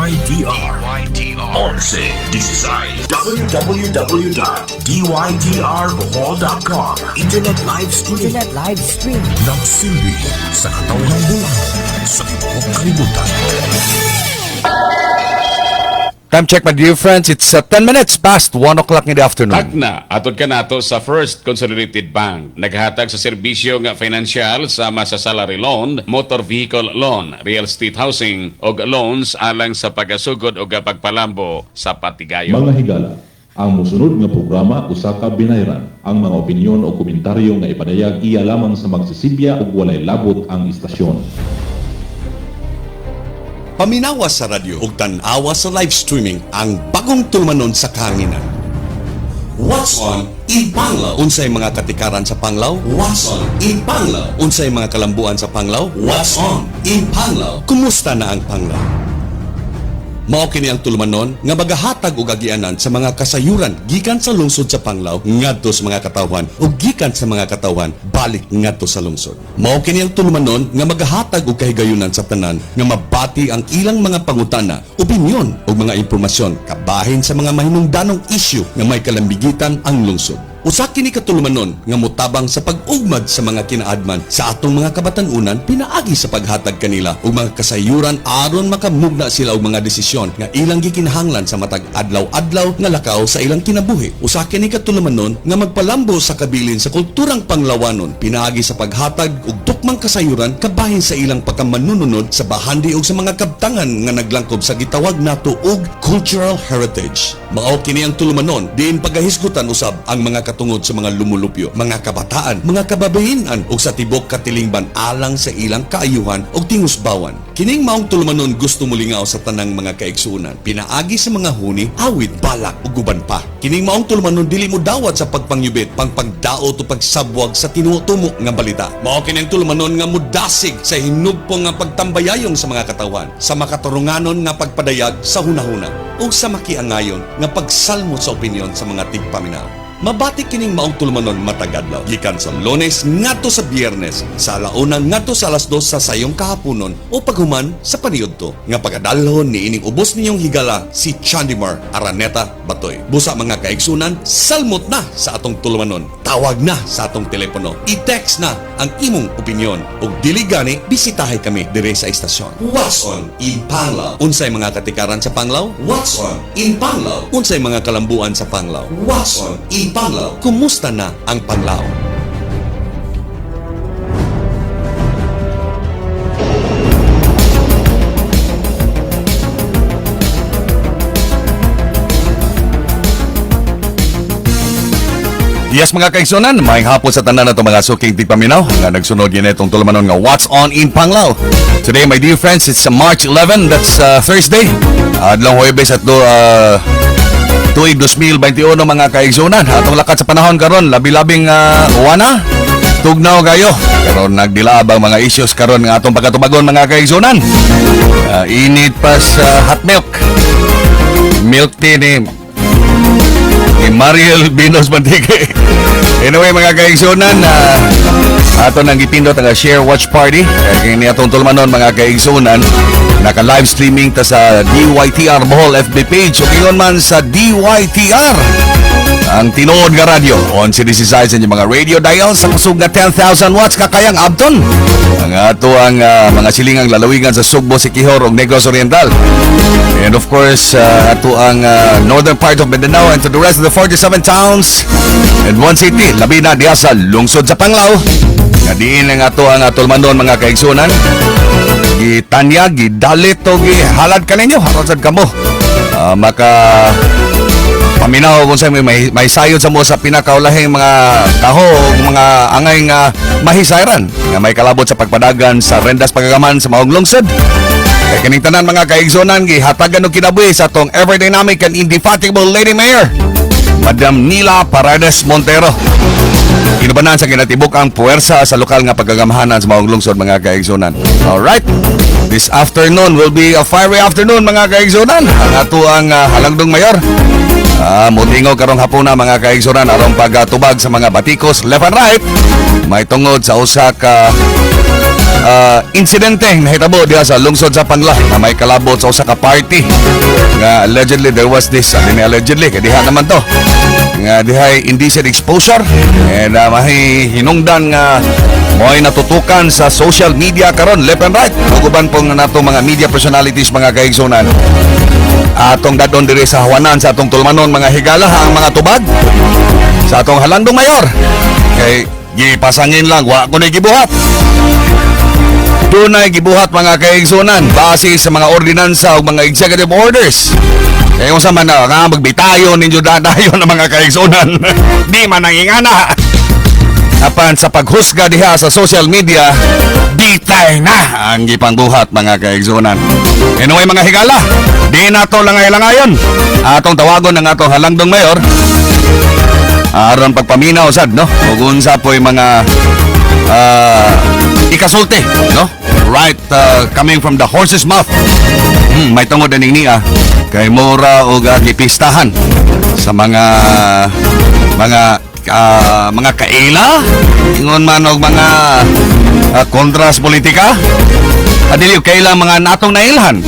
DYTR 1116 www.dytrbohol.com Internet live stream nagsilbi sa katawan ng bulan sa tibuok kalibutan. Time check, my dear friends. It's 10 minutes past 1 o'clock in the afternoon. Tagna, atod ka nato sa First Consolidated Bank. Naghatag sa serbisyo nga financial sama sa salary loan, motor vehicle loan, real estate housing, o loans alang sa pagasugod o pagpalambo sa patigayon. Mga higala, ang musunod nga programa usa ka binayran. Ang mga opinyon o komentaryo nga ipadayag iya lamang sa magsisibya ug walay labot ang istasyon. Paminawa sa radyo ug tan-awa sa live streaming ang bagong tulmanon sa kahanginan. What's on in Panglao? Unsay mga katikaran sa Panglao? What's on in Panglao? Unsay mga kalambuan sa Panglao? What's on in Panglao? Kumusta na ang Panglao? Mao kini ang tulmanon nga magahatag og agianan sa mga kasayuran gikan sa lungsod sa Panglao ngadto sa mga katawhan ug gikan sa mga katawhan balik ngadto sa lungsod. Mao kini ang tulmanon nga magahatag og kahigayunan sa tanan nga mabati ang ilang mga pangutana, opinyon ug mga impormasyon kabahin sa mga mahinungdanong isyu nga may kalambigitan ang lungsod. Usa kini katulmanon nga motabang sa pag-ugmad sa mga kinaadman sa atong mga kabatan-unan pinaagi sa paghatag kanila og mga kasayuran aron makamugna sila og mga desisyon nga ilang gikinahanglan sa matag adlaw-adlaw nga lakaw sa ilang kinabuhi. Usa kini katulmanon nga magpalambo sa kabilin sa kulturang panglawanon pinaagi sa paghatag og tukmang kasayuran kabahin sa ilang pagkamanununod sa bahandi ug sa mga kabtangan nga naglangkob sa gitawag nato og cultural heritage. Mao kini ang tulmanon diin pagahisgutan usab ang mga tungod sa mga lumulupyo, mga kabataan, mga kababayenan ug sa tibok katilingban alang sa ilang kaayuhan ug tingusbawan. Kining maong tulmanon gusto mulingaw sa tanang mga kaigsuonan, pinaagi sa mga huni, awit, balak ug guban pa. Kining maong tulmanon dili mo dawat sa pagpangyubit, pagdaot o pagsabwag sa tinutumok nga balita. Mao kining tulmanon nga mudasig sa hinugpong nga pagtambayayong sa mga katawan, sa makatarunganon nga pagpadayag sa hunahuna ug sa makiangayon nga pagsalmot sa opinyon sa mga tigpaminaw. Mabati kining maong tulmanon matagadlaw gikan sa Lunes ngadto sa Biyernes sa alauna ngadto sa alas 2 sa sayong kahaponon o paghuman sa paniudto nga pagkadalhon ni ining ubos ninyong higala si Chandimar Araneta Batoy. Busa mga kaigsunan, salmot na sa atong tulmanon. Tawag na sa atong telepono. I-text na ang imong opinyon ug dili gani bisitahay kami dire sa istasyon. What's on in Panglao? Unsay mga katikaran sa Panglao? What's on in Panglao? Unsay mga kalambuan sa Panglao? What's on in Panglao? Kumusta na ang Panglao? Yes, mga kaigsunan, maayong hapon sa tanan nato mga suking tigpaminaw nga nagsunod yun itong tulmanon nga What's on in Panglao. Today, my dear friends, it's March 11, that's Thursday. Adlong Huwebes at tuig 2021 mga kaigsunan. Atong lakat sa panahon karon, labi-labing uwana, tugnaw kayo. Karon nagdilaab ang mga issues karon nga atong pagkatubagon mga kaigsunan. Init pa sa hot milk. Milk tea ni Mariel Binos Mantique. Anyway mga kaigsunan, ato nang gipindot ang share watch party. Kaya ni atong tulmanon mga kaigsunan, naka live streaming ta sa DYTR Bohol FB page o kingon man sa DYTR ang tinuod nga radyo on CDC-size sa mga radio dial sa kusog nga 10,000 watts kakayang abton ang ato ang mga silingang lalawigan sa Sugbo, Siquijor ug Negros Oriental, and of course ato ang northern part of Mindanao and to the rest of the 47 towns and one city labi na diha sa lungsod sa Panglao nga diin ang ato ang tulmanon mga kaigsunan. Gitanya, gidalit o gihalad ka ninyo haron sad kamo maka paminaw kung sa may sayod sa mo sa pinakaulahing mga kaho mga angay nga mahisayran nga may kalabot sa pagpadagan sa rendas pagagaman sa maong lungsod. Kaya kining tanan mga kaigsunan gihatagan og kinabuhi sa atong ever dynamic and indefatigable Lady Mayor Madam Nila Paredes Montero. Kinubanan sa kinatibuk ang puwersa sa lokal nga pagagamahanan sa maong lungsod mga kaigsunan. Alright, this afternoon will be a fiery afternoon mga kaigsunan. Ang ato ang halangdong mayor mutingo karong hapuna mga kaigsunan aron pagtubag sa mga batikos left and right may tungod sa usa ka insidente nahitabo diha sa lungsod sa Pangla na may kalabot sa usa ka party nga allegedly there was this allegedly kay diha naman to nga dihay indecent exposure and may hinungdan nga mo'y natutukan sa social media karon left and right uban pong nato mga media personalities mga kaigsunan atong dadon diri sa hawanan sa atong tulmanon mga higala ang mga tubag sa atong halandong mayor kay gipasangin lang wa ko na gibuhat. Dunay gibuhat mga kaigsunan base sa mga ordinansa o mga executive orders. Kaya kung sa man nga magbitayon ninyo dadayon ng mga kaigsunan di man nangingana. Apan sa paghusga diha sa social media, bitay na ang gipangbuhat mga kaigsunan. Anyway mga higala, di nato langay-langayon. Atong tawagon ng atong halangdong mayor aron pagpaminaw sad no ug unsa po'y mga ikasulti no right coming from the horse's mouth may tungod aning niya kay mura og gipistahan sa mga kaila ingon man og mga kontras politika adili kaila mga natong nailhan.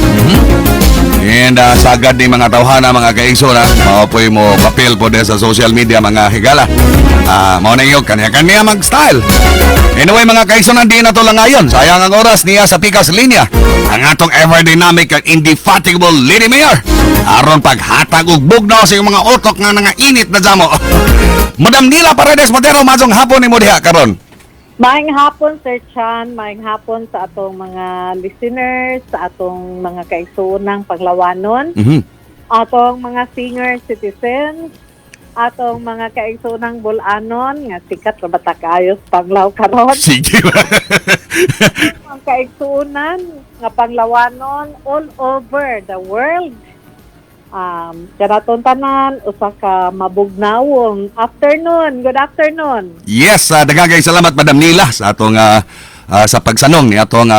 And sagad ni mga tawhana mga kaigsoon mao po'y mo papel po sa social media mga higala mao na yung kanya-kanya mag-style. Anyway mga kaigsoon di na to lang ngayon sayang ang oras niya sa pikas linya ang atong ever dynamic and indefatigable Lady Mayor aron paghatag og bugnaw sa mga utok nga init na jamo. Madam Nila Paredes Montero majong hapon nimo diha karon. Maayong hapon, Sir Chan. Maayong hapon sa atong mga listeners, sa atong mga kaigsuunang Panglawanon, atong mga senior citizens, atong mga kaigsuunang Bulanon, nga sikat na bata kaayos Panglaw karon. Sige ba? Ang kaigsuunan nga Panglawanon all over the world. Kanaton tanan, usa ka mabugnawong afternoon. Good afternoon. Yes, daghang salamat Madam Nila sa atong sa pagsanong ni atong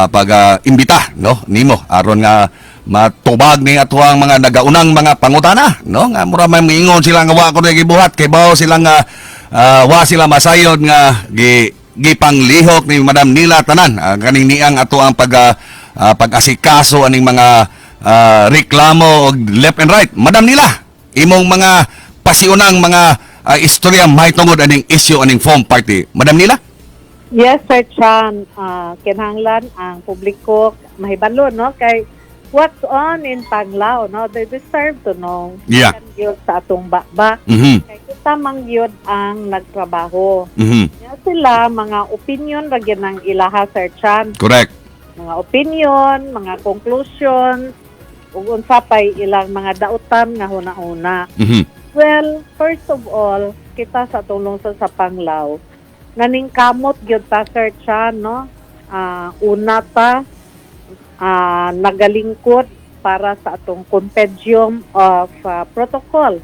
pag-imbita no nimo aron nga matubag ni atuang mga nagaunang mga pangutana no nga mura may miingon sila nga wa ko na gibuhat kay bawo sila nga wa sila masayod nga gipanglihok ni Madam Nila tanan kaning niang ato ang pag-asikaso aning mga reklamo og left and right. Madam Nila, imong mga pasiunang mga istorya may tungod aning issue aning foam party. Madam Nila? Yes, Sir Chan. Kinahanglan ang publiko mahibalo, no? Kay what's on in Panglao, no? They deserve to know. Yeah. Yun sa atong bakbak. Kay kita mangyod ang nagtrabaho. Yan sila, mga opinion ragyan ng ilaha, Sir Chan. Correct. Mga opinion, mga conclusions, ug unsa pay ilang mga dautan nga huna-una. Well, first of all, kita sa tulong sa Panglao, naningkamot gyud ta, Sir Chan, no? Una ta nagalingkod para sa atong compendium of protocol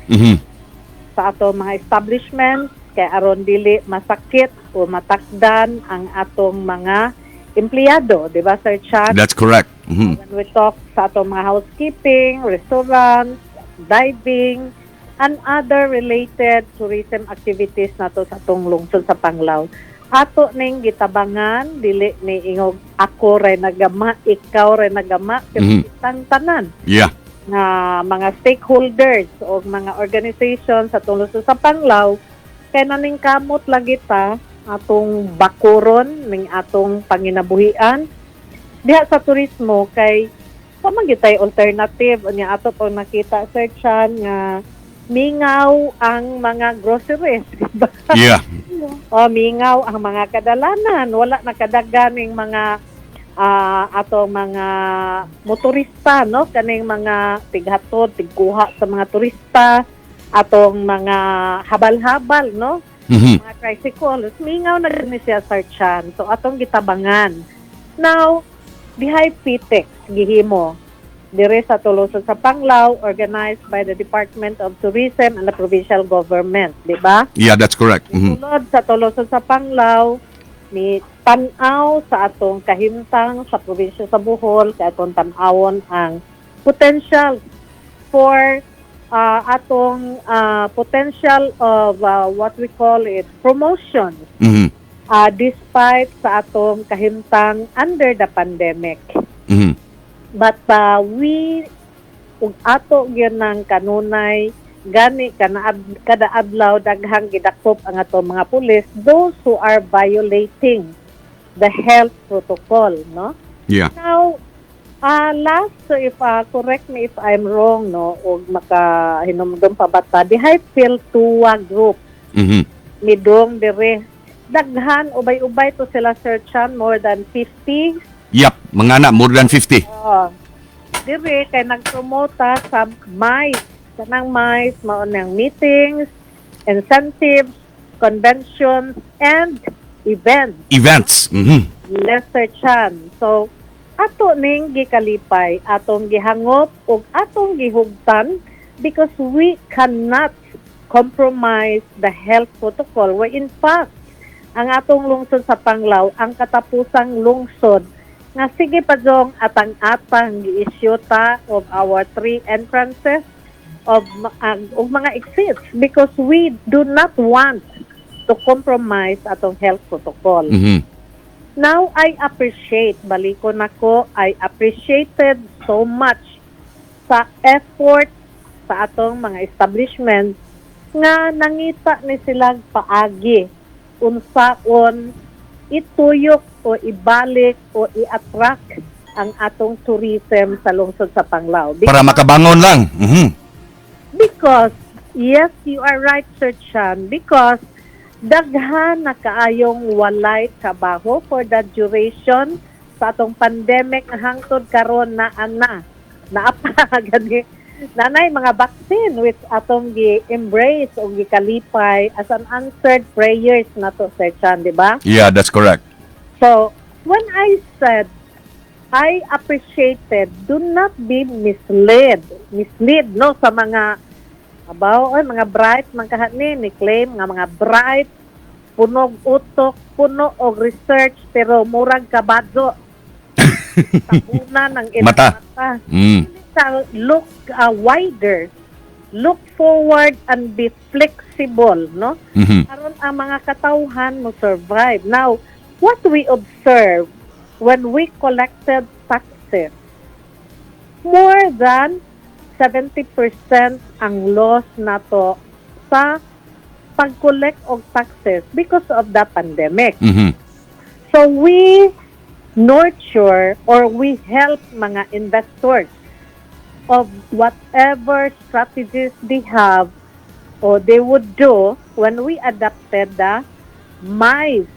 sa atong mga establishments kay aron dili masakit o matakdan ang atong mga empleyado, di ba, Sir Chan? That's correct. When we talk sa atong mga housekeeping, restaurants, diving, and other related tourism activities nato sa atong lungsod sa Panglao. Ato ning gitabangan, dili ni ingog ako ray nagama, ikaw ray nagama, kitang tanan. Yeah. Nga mga stakeholders o mga organizations sa atong lungsod sa Panglao, kay naning kamot lagi ta atong bakuron ning atong panginabuhian diha sa turismo kay pamagitay alternative unya ato pang nakita, Sir Chan, nga mingaw ang mga groceries. Yeah. Mingaw ang mga kadalanan, wala nakadaganing mga atong mga motorista, no, kaning mga tighatod tigkuha sa mga turista, atong mga habal-habal, no, mga tricycles, mingaw na gani siya, Sir Chan. So atong gitabangan now dihay PTEX gihimo dire sa Tolosa sa Panglao, organized by the Department of Tourism and the provincial government, di ba? Yeah, that's correct. Sulod sa Tolosa sa Panglao, ni tan-aw sa atong kahimtang sa probinsya sa Bohol, kay atong tan-awon ang potential for atong potential of what we call it promotion despite sa atong kahimtang under the pandemic. Mhm. But ug ato gyud ng kanunay gani kada adlaw daghang gidakop ang ato mga pulis, those who are violating the health protocol, no? Yeah. Now, last, so if correct me if I'm wrong, no, o makahinumdum pa bata, di Highfield Tuwa Group, Mhm. midong dire, daghan, ubay-ubay to sila searchan, more than 50. Yep, mga na more than 50. Dire, kay nagpromota sa MICE, kanang MICE, mao ng meetings, incentives, conventions, and events. Events. Mhm. Lester Chan. So, ato ning gikalipay, atong gihangop ug atong gihugtan because we cannot compromise the health protocol. Where in fact, ang atong lungsod sa Panglao, ang katapusang lungsod, nga sige pa dong atang-atang gi-issue ta of our 3 entrances of mga exits because we do not want to compromise atong health protocol. Mhm. Now, I appreciate, balikon ako, I appreciated so much sa effort sa atong mga establishment nga nangita ni silang paagi unsaon ituyok o ibalik o i-attract ang atong tourism sa lungsod sa Panglao. Para makabangon lang. Mhm. Because, yes, you are right, Sir Chan, because daghan na kaayong walay trabaho for the duration sa atong pandemic nga hangtod karon na naapa gani nanay mga vaccine which atong gi-embrace o gikalipay as an answered prayers na to, Sir Chan, di ba? Yeah, that's correct. So, when I said I appreciated, do not be misled no sa mga mga bright man kahani ni claim nga mga bright punog utok, puno og research pero murag kabado. Tabunan ng ilang Mata. mata. Mm. Look wider. Look forward and be flexible, no? Mhm. Aron ang mga katawhan mo survive. Now, what we observe when we collected taxes, more than 70% ang loss nato sa pag-collect of taxes because of the pandemic. Mhm. So we nurture or we help mga investors of whatever strategies they have or they would do when we adopted the MICE,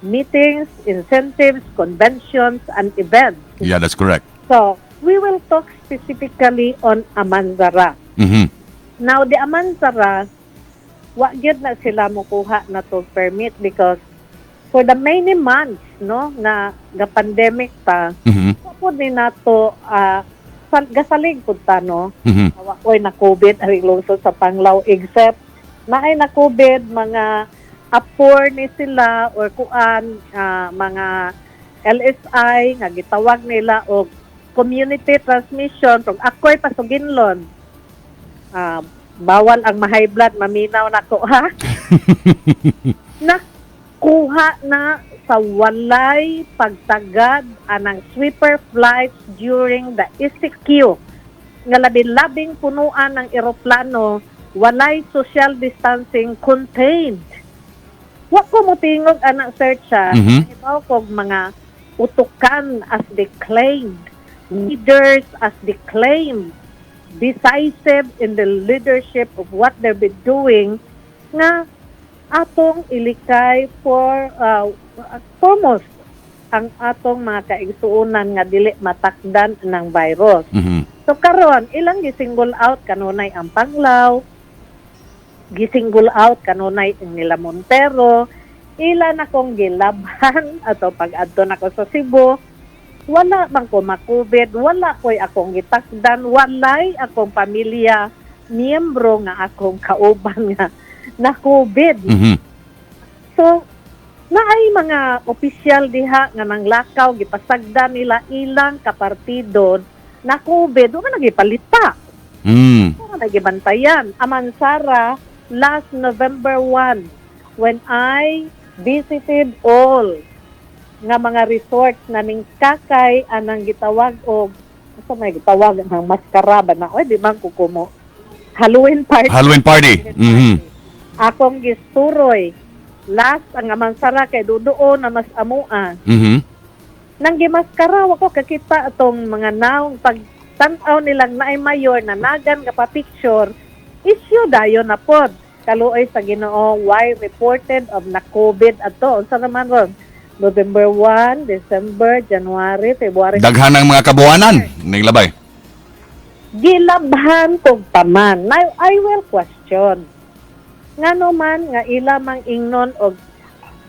meetings, incentives, conventions, and events. Yeah, that's correct. So, we will talk specifically on Amansara. Mhm. Now, the Amansara, wa gyud na sila mokuha na to permit because for the many months, no, nga pandemic pa, Mhm. po din nato gasalig pud ta, no. Mhm. Wa koy na COVID ang lungsod sa Panglao except na ay na COVID mga apor ni sila or kuan mga LSI nga gitawag nila og community transmission pag ako'y pasuginlon. Bawal ang ma-high blood, maminaw na ko, ha? Nakuha na sa walay pagtagad anang sweeper flights during the ECQ. Nga labing-labing punuan ng eroplano, walay social distancing contained. Wa ko motingog anak searcha, ibaw kog mga utukan as declaimed, leaders as declaimed, decisive in the leadership of what they've been doing, nga atong ilikay for foremost ang atong mga kaigsuunan nga dili matakdan ng virus. Mhm. So karon ilang gisingle out kanunay ang Panglao, gisingle out kanunay ang nila Montero, ilan akong gilabhan ato pag-adto nako sa Cebu. Wala man ko ma-COVID, wala ko'y akong gitakdan, walay akong pamilya, miyembro nga akong kauban nga na COVID. Mhm. So, naay mga opisyal diha nga nanglakaw, gipasagdan nila ilang kapartido na COVID, wala nagipalita. Mm. Wala nagibantayan. Amansara, last November 1, when I visited all nga mga resorts na ning kakay anang gitawag og asa may gitawag ang maskara ba na oy di man kukumo Halloween party. Halloween party. Mhm. Akong gisturoy last ang amansara kay duduo na mas amuan. Mhm. Nang gimaskara ako kakita atong mga naong pagtanaw nilang naay mayor na nagan ka pa picture issue dayon na pod kaluoy sa Ginoo why reported of na COVID ato unsa naman ron November 1, December, January, February. Daghan ang mga kabuanan naglabay. Gilabhan kog taman. Now, I will question. Ngano man nga ila mang ingnon og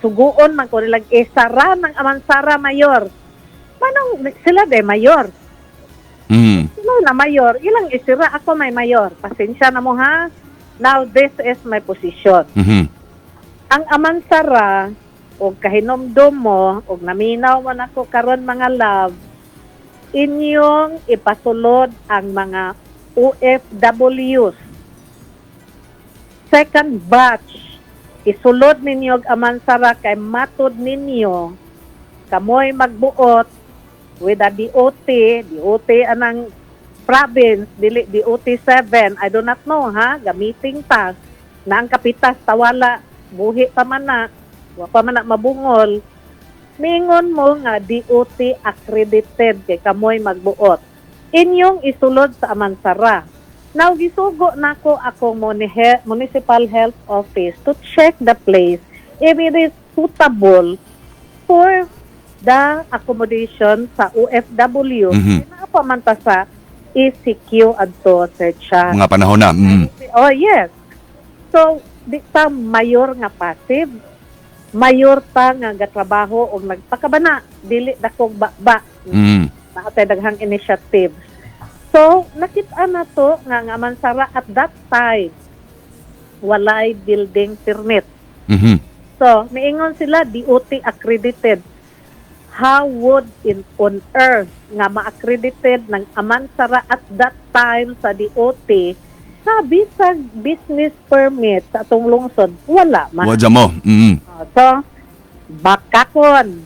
suguon man ko nilang isara ng amansara mayor. Manong sila de mayor. Mhm. Sila na mayor. Ilang isira ako may mayor. Pasensya na mo ha. Now, this is my position. Mhm. Ang amansara og kahinomdom mo og naminaw man ako karon mga love inyong ipasulod ang mga OFWs second batch isulod ninyo og amansara kay matud ninyo kamoy magbuot with the DOT anang province dili DOT 7 I do not know ha gamiting ta na ang kapitas tawala buhi pa man na wa pa man na mabungol, mingon mo nga DOT accredited kay kamoy magbuot. Inyong isulod sa amansara. Now, gisugo nako akong municipal health office to check the place if it is suitable for the accommodation sa OFW. Mhm. Pinapa man ta sa ECQ adto, Sir Chan. Mga panahon na. Mhm. Oh, yes. So, di ta mayor nga passive, mayor pa nga gatrabaho o nagpakabana, dili dakong ba Mhm. naatay daghang initiatives. So, nakita na to nga amansara at that time, walay building permit. Mhm. So, miingon sila DOT accredited. How would on earth nga ma-accredited ng amansara at that time sa DOT sabi sa business permit sa atong lungsod, wala man. Wadya mo. Mhm. So, bakakon.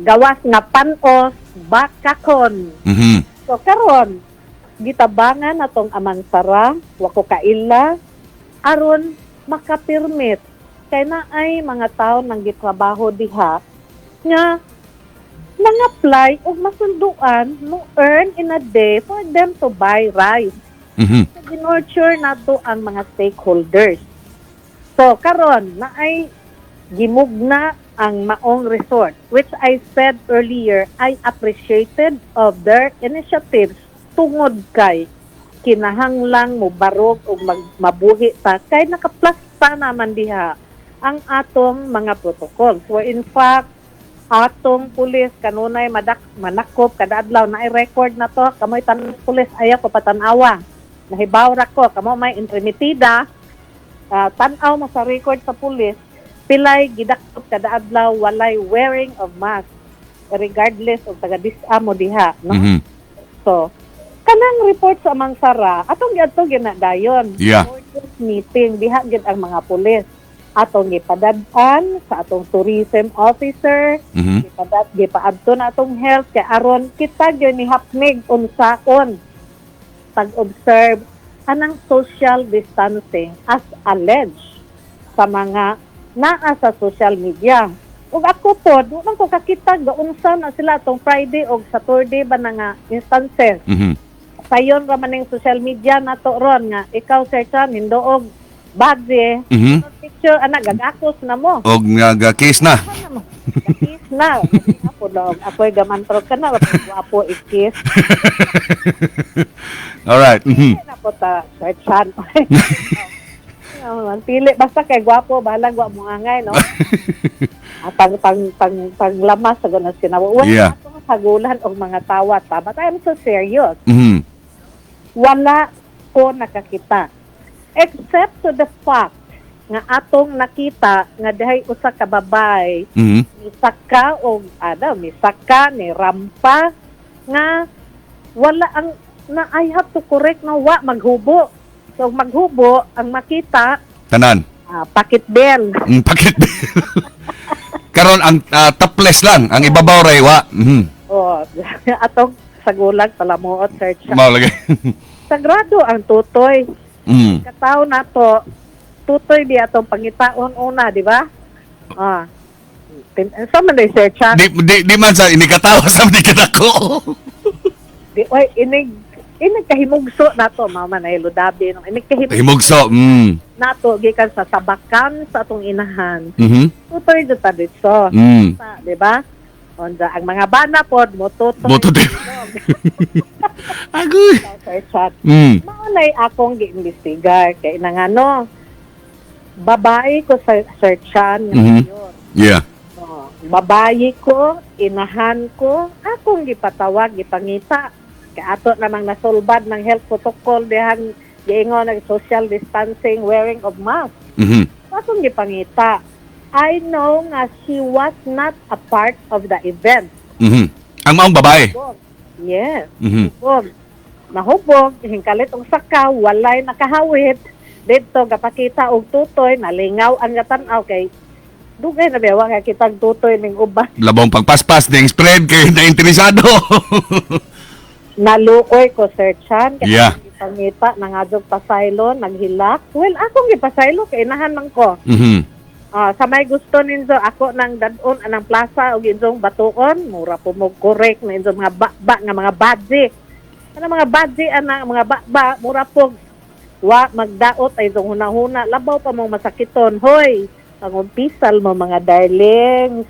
Gawas nga panos, bakakon. Mhm. So, karon gitabangan atong amansara, wako kaila, aron makapirmit. Kaya na ay mga tao nang gitrabaho diha, nga nang-apply o masunduan no earn in a day for them to buy rice. Mhm. Ginorture nato ang mga stakeholders. So, karon na ay gimugna ang maong resort, which I said earlier, I appreciated of their initiatives tungod kay kinahanglang mo barog o mabuhi ta kay nakaplasta naman diha ang atong mga protocol. So, in fact, atong pulis kanunay manakop kada adlaw na i-record na to kamoy tan pulis ayaw ko patanawa. Nahibaw ra ko kamo may intrimitida tan-aw mo sa record sa pulis pilay gidakop kada adlaw walay wearing of mask regardless of taga-disa mo diha no. Mhm. So kanang report sa amansara atong giadto ginadayon Yeah. meeting diha gid ang mga pulis atong gipadad-an sa atong tourism officer Mhm. gipaadto na atong health kay aron kita gyud ni hapnig unsaon pag-observe anang social distancing as alleged sa mga naa sa social media. Ug ako pod, nang ko kakita gaunsa na sila atong Friday o Saturday ba na nga instances. Mhm. Sayon ra man ning social media nato ron nga ikaw Sir Chan hindoog badge Mhm. picture anak gagakos na mo. Og nga case na. Kiss na. Ako dog. Ako'y gamantrog ka na. Wapo ikis. Alright. Mhm. Hindi na po ta. Sir Chan. Pili. Basta kay gwapo. Bahala gwa mo angay, no? Panglamas sa ganun sinawa. Yeah. Wala sagulan o mga tawat pa. But I'm so serious. Mhm. Wala ko nakakita. Except to the fact nga atong nakita nga dihay usa ka babay Mhm. misaka o misaka ni rampa nga wala ang na I have to correct na wa maghubo. So maghubo ang makita Tanan. Pakit bell. Pakit. Karon ang topless lang, ang ibabaw ray wa. O, atong sa gulag, palamuot, search siya. Mao lagi. Sagrado ang tutoy. Mm. Katao na to, tutoy di atong pangitaon una, di ba? Sa man search siya. Di man sa inikatawa sa di katako. Di, oy, inig kahimugso na to, mama na iludabi. Inig kahimugso Himugso. na to, gikan sa sabakan sa atong inahan. Mhm. Tutoy dito dito. Di ba? Onda, ang mga bana po, motutoy. Motutoy. Agoy. Search. Maunay akong gi-investigar kay nangano babae ko sa searchan ngayon. Yeah. Babae ko, inahan ko, akong gipatawag, gipangita. Kay ato namang nasulbad ng health protocol dihang giingon ng social distancing, wearing of mask. Mhm. Akong gipangita. I know nga she was not a part of the event. Mhm. Ang maong babae. Yes. Mhm. Hubog. Nahubog, hingkalit og saka, walay nakahawit. Dito, gapakita og tutoy, nalingaw ang gatanaw kay dugay na bewa nga kitang tutoy ning uban. Labong pagpaspas ning spread kay na interesado. Naluoy ko searchan kay Yeah. pangita nangadog pasaylo, naghilak. Well, akong gipasaylo kay inahan man ko. Mhm. Sa may gusto ninyo, ako nang dadon anang plaza o ginjong batuon, mura po mo correct na injong mga ba nga mga badge. Ano mga badge, mga ba, mura po, magdaot ay itong huna-huna, labaw pa mong masakiton. Hoy, pangumpisal mo mga darlings.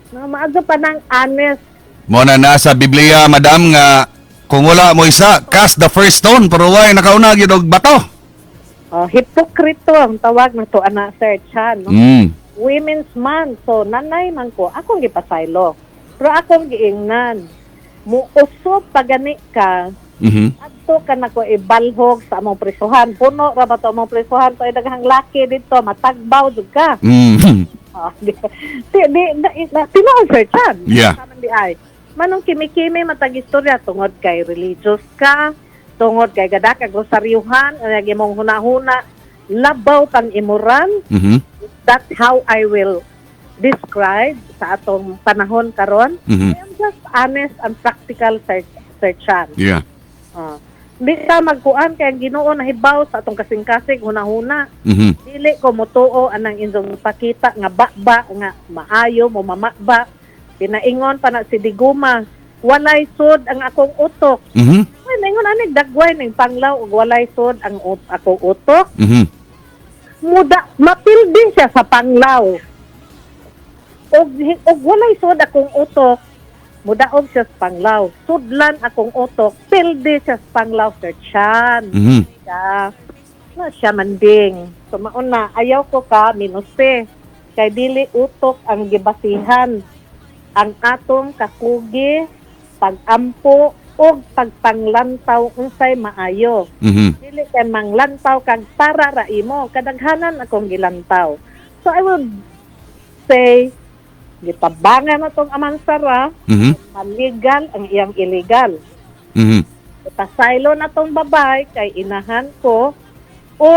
Maaga pa ng honest. Mo na nasa Biblia, madam, nga kung wala mo isa, cast the first stone, pero why nakauna gyud og bato. Hipokrito ang tawag na to, searchan. No? Women's Month. So, nanay man ko, akong gipasaylo. Pero akong giingnan. Muusop pagani ka, adto ka na ko ibalhog sa among prisuhan. Puno ra ba to among prisuhan? So, daghang laki dito, matagbaw jud ka. Tinoon, searchan. Yeah. Manong kimi-kimi matag istorya tungod kay religious ka, tungod kay gada ka grosaryuhan, imong huna-huna, labaw pang imuran. That's how I will describe sa atong panahon karon. I am just honest and practical searchan. Yeah. Di ka magkuan kay ang Ginoo nahibaw sa atong kasing-kasing huna-huna. Dili ko motuo anang inyong pakita nga ba nga maayo mo mamaba. Pinaingon pa na si Diguma, walay sud ang akong utok. Ay, naingon anig dagway ning panglaw ug walay sud ang akong utok. Muda mapildi siya sa panglaw. Og walay sud akong utok. Mudaog siya sa panglaw. Sudlan akong utok, pildi siya sa panglaw, searchan. Na siya manding. So mauna, ayaw ko ka minuse. Kay dili utok ang gibasihan. Ang atong kakugi, pagampo, o pagpanglantaw unsay maayo. Dili kay manglantaw kag para ra imo, kadaghanan akong gilantaw. So I would say, gitabangan na tong amansara, maligal ang iyang illegal. Pasaylo na tong babay kay inahan ko, o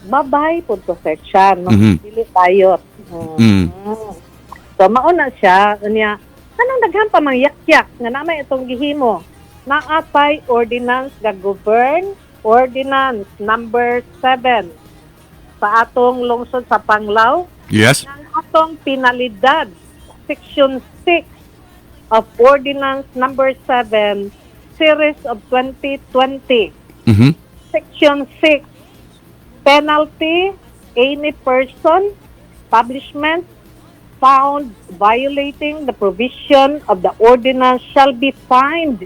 babay po to section, dili tayot. So, mauna siya, niya, anong daghan pa mang yak-yak nga namay itong gihimo? Naatay ordinance nga govern, ordinance number 7 sa atong lungsod sa Panglao. Yes. Ang atong penalidad, section 6 of ordinance number 7, series of 2020. Section 6, penalty, any person, establishment, found violating the provision of the ordinance shall be fined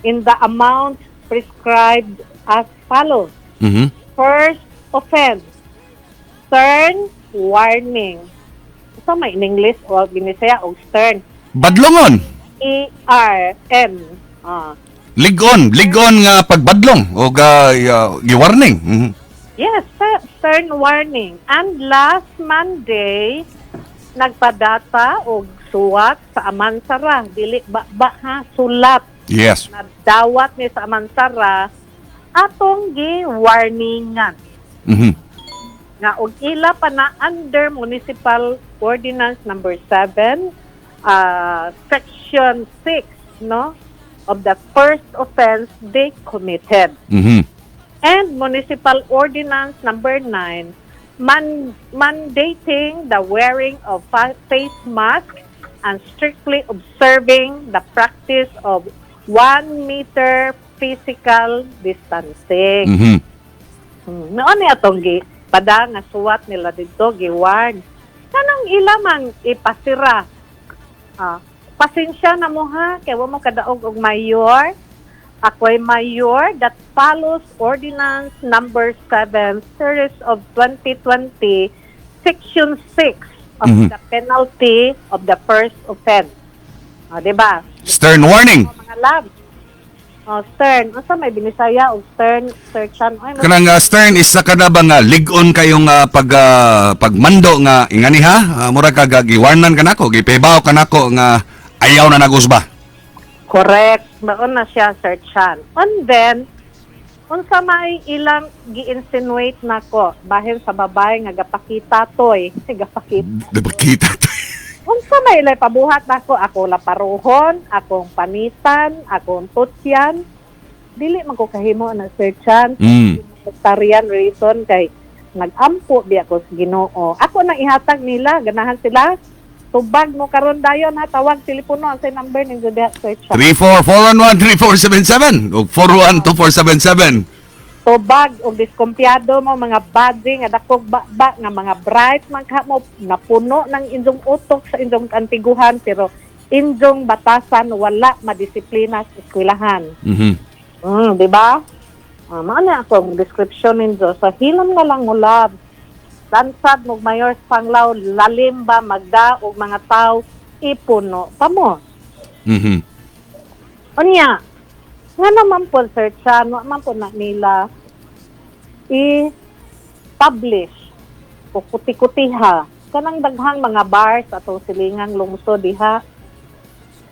in the amount prescribed as follows. First offense, stern warning. So may in English o binisaya o stern. Badlongon. E-R-N. Ligon nga pagbadlong o gi-warning. Yes, stern warning. And last Monday, nagpadata og suwat sa Amansara, dili ba ha, sulat. Yes. Nadawat ni sa Amansara atong gi-warningan. nga og ila pa na under Municipal Ordinance number 7, Section 6, no, of the first offense they committed. Mhm. And Municipal Ordinance number 9, mandating the wearing of face mask and strictly observing the practice of 1 meter physical distancing. Mhm. Noon ni atong pada nga suwat nila dito giwarn. Kanang ilamang ipasira. Pasensya na mo ha, kaya wa mo kadaog og mayor. Ako'y mayor that follows Ordinance number 7, series of 2020, Section 6 of the penalty of the first offense. Diba? Stern warning. Mga labs. Stern. Asa may binisaya o Stern, searchan. Kanang Stern isa ka na ba nga ligon kayong pagmando nga ingani ha? Mura ka giwarnan kanako, gipebaw kanako nga ayaw na nagusba. Correct. Maon na siya searchan. And then, unsa may ilang gi-insinuate nako bahin sa babae nga gapakita toy. Gapakita. Dapakita. Unsa may ilay pabuhat nako, ako laparuhon, akong panitan, akong tutyan. Dili man ko kahimo na searchan. Sectarian reason kay nagampo biya ko sa Ginoo. Ako na ihatag nila, ganahan sila. Tubag mo karon dayon ha, tawag telepono ang say number ning Zodiac search. 34-411-3477 o 412477. Tubag og diskumpiyado mo mga body nga dakog ba nga mga bright man ka mo napuno ng injong utok sa injong kantiguhan pero injong batasan wala madisiplina sa eskwelahan. Di ba? Mao na akong description ninyo sa hilom na lang ulab. Lansad mo mayor sa Panglao, lalim ba magda og mga tao ipuno pa mo. Unya, nga naman po searchan, nga naman po na nila i-publish o kuti-kutiha kanang daghang mga bars atong silingang lungsod diha.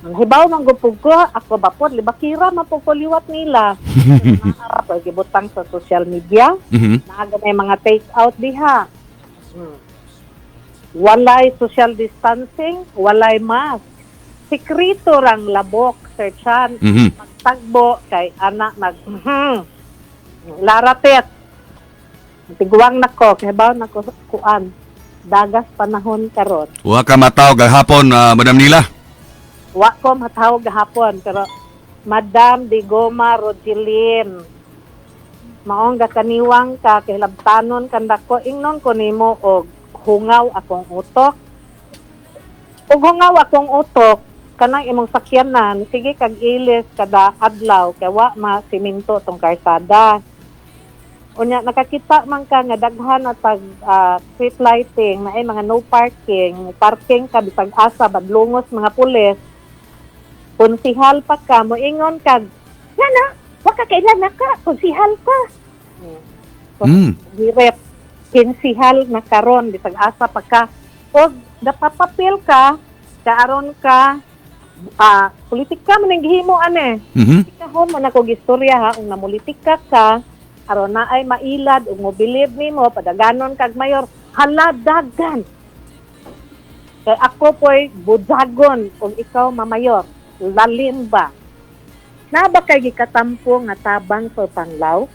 Ang hibaw ng gupog ko, ako ba po, libakira mapupulliwat nila. Pag gibutang sa social media, naaga may mga take out diha. Walay social distancing, walay mask. Sikrito rang labok, searchan. Magtagbo kay anak larapet. Tiguang nako, kay baw nako kuan. Dagas panahon karon. Wa ka mataw gahapon, Madam Nila. Wa ko matawag gahapon pero Madam Digoma Rogelin. Maong kaniwang ka kay labtanon kanda ko ingnon ko nimo og hungaw akong utok. Ug hungaw akong utok kanang imong sakyanan sige kag ilis kada adlaw kay wa masiminto tong karsada. Unya nakakita man ka nga daghan at street lighting na ay mga no parking ka bisag asa badlungos mga pulis. Konsihal pa ka mo ingon kag ngana wa ka kailan ka konsihal ka. Direct konsihal na karon bisag asa pa ka og napapapil ka kaaron ka politika man ang gihimo ane. Politika mo na kog istorya ha ug namulitika ka aron na ay mailad ug mo believe nimo padaganon kag mayor haladagan. Kay ako po'y budzagon ug ikaw mamayor lalim ba? Na ba kay gikatampo nga tabang sa Panglao?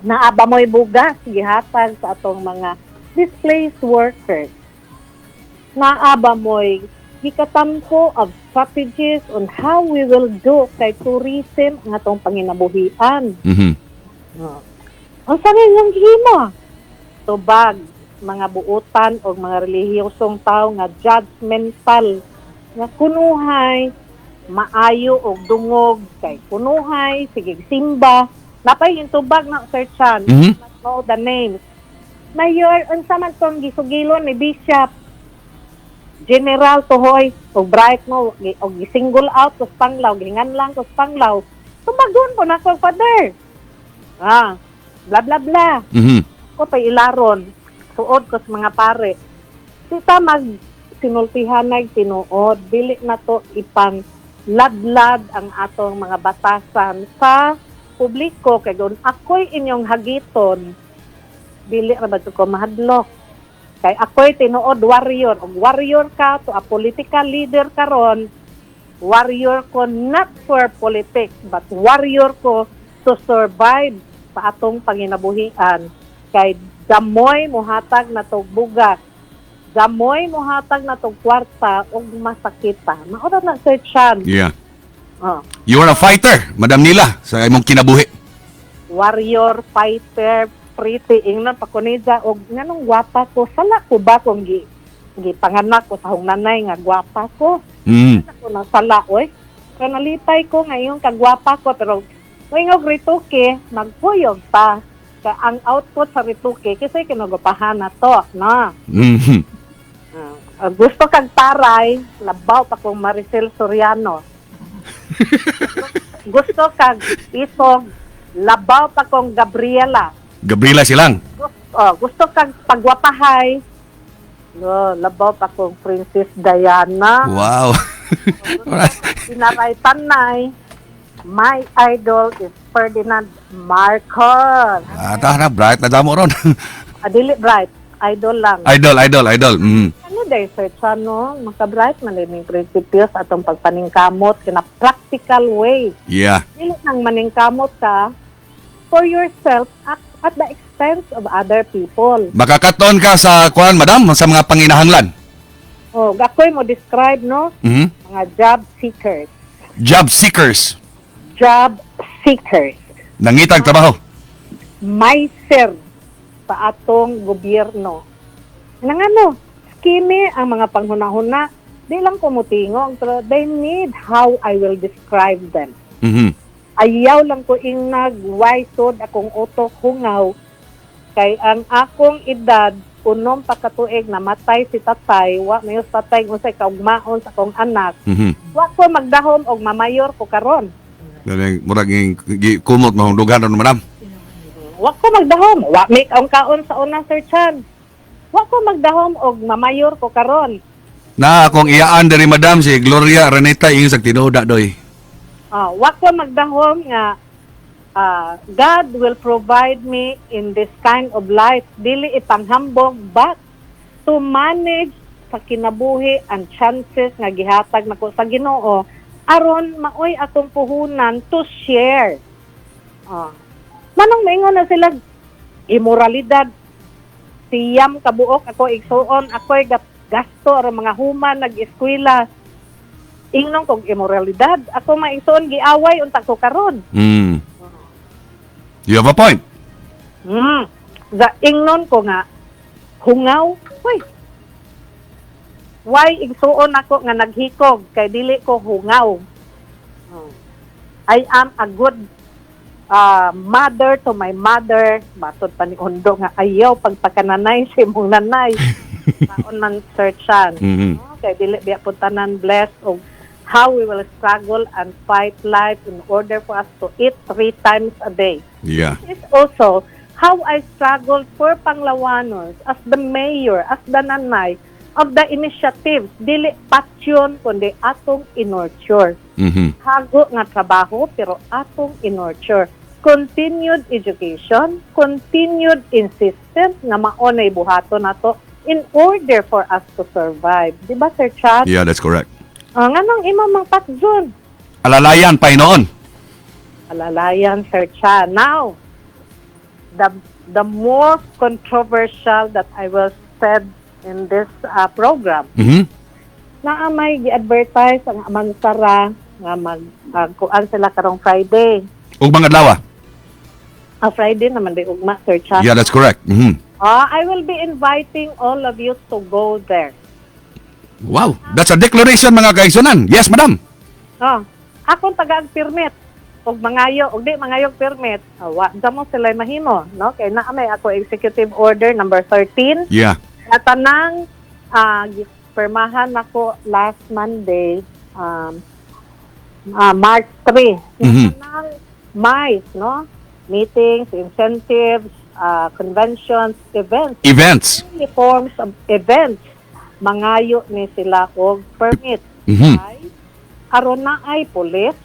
Naaba mo'y bugas gihatag sa atong mga displaced workers. Naaba mo'y gikatampo of strategies on how we will do kay tourism nga atong panginabuhian. Ang sanin yung gihimo? Tubag, mga buutan o mga relihiyosong tao nga judgmental nga kunuhay maayo og dungog kay kunuhay sige simba napay yung tubag na searchan know the names mayor unsa man tong gisugilon ni bishop general tuhoy og bright mo og single out sa Panglao gingan lang sa Panglao tumagon po na ko father bla bla bla ko pa ilaron suod ko sa mga pare kita mag sinultihanay tinuod dili na to ipang ladlad ang atong mga batasan sa publiko kay gun ako'y inyong hagiton dili ra ba ko mahadlok. Kay ako'y tinuod warrior. Og warrior ka to a political leader karon, warrior ko not for politics, but warrior ko to survive sa atong panginabuhian. Kay damoy muhatag na tog bugas, damoy muhatag na tog kwarta og masakita. Maura na searchan. Yeah. Oh. You are a fighter, Madam Nila, sa imong kinabuhi. Warrior, fighter, pretty, ingnon pa ko niya, og nganong gwapa ko, sala ko ba kung panganak ko sa hong nanay nga gwapa ko. Ako na sala, oy. Kaya nalipay ko ngayon kagwapa ko, pero ngayong rituke, magpuyog pa. Kaya ang output sa rituke, kasi kinugupahan na to, na. Gusto kang taray, labaw pa kong Maricel Soriano. Gusto kang isog, labaw pa kong Gabriela. Gabriela silang. Gusto kang pagwapahay, labaw pa kong Princess Diana. Wow. Sinaray tanay, my idol is Ferdinand Marcos. Tara, bright na damo ron. Adili bright, idol lang. idol. Ano day search ano, maka-bright man din yung prinsipyo sa atong pagpaningkamot kina practical way. Yeah. Dili nang maningkamot ka for yourself at the expense of other people. Makakaton ka sa kuan, madam, sa mga panginahanglan. Gakoy mo describe, no? Mga job seekers. Job seekers. Job seekers. Nangitag trabaho. Maiser sa atong gobyerno. Nang ano, skimi ang mga panghuna-huna, di lang kumutingong, pero they need how I will describe them. Ayaw lang ko ingnag, waysod akong utok hungaw, kay ang akong edad, unom pa katuig namatay si tatay, wa mayos tatay unsay kaugmaon sa akong anak. Wa ko magdahom og mamayor ko karon. Murag kumot mahong dugan ron, madam. Wa ko magdahom, wa may kaon sa una Sir Chan. Wa ko magdahom og mamayor ko karon. Na akong iyaan diri, madam, si Gloria Reneta ing sa tinuda doy. Wa ko magdahom nga God will provide me in this kind of life. Dili ipanghambog, but to manage sa kinabuhi and chances nga gihatag nako sa Ginoo aron maoy atong puhunan to share. Manong maingon na sila immoralidad. Siyam kabuok ako igsuon, ako'y gasto aron mga human nag-eskwela. Ingnon kong immoralidad. Ako maigsuon giaway unta ko karon. You have a point. Ingnon ko nga, hungaw, why igsuon ako nga naghikog, kay dili ko hungaw. I am a good mother to my mother. Matod pa ni Undo nga, ayaw pagpakananay si mong nanay. Taon man searchan. Kay dili biya puntanan blessed o how we will struggle and fight life in order for us to eat 3 times a day. Yeah. It's also how I struggled for Panglawanos as the mayor, as the nanay of the initiatives, dili passion kundi atong inurture. Hago nga trabaho pero atong inurture. Continued education, continued insistence nga maonay buhaton nato in order for us to survive. Di ba, Sir Chad? Yeah, that's correct. Nganong imamang patjun? Alalayan pa noon. Alalayan, Sir Chad. Now, the most controversial that I will said in this program, na may gi-advertise ang amang sara nga kuan sila karong Friday. Ug mga adlaw. Friday naman di ugma, Sir Chan. Yeah, that's correct. I will be inviting all of you to go there. Wow, that's a declaration, mga kaigsunan. Yes, madam. Akong taga-permit og mangayo, og di mangayog permit, wa mo sila mahimo, no? Kay naa may ako executive order number 13. Yeah. At tanang permahan ako last Monday, March 3. Tanang MICE, no? Meetings, incentives, conventions, events. Any forms of events, mangayo ni sila og permit. Aron na ay police,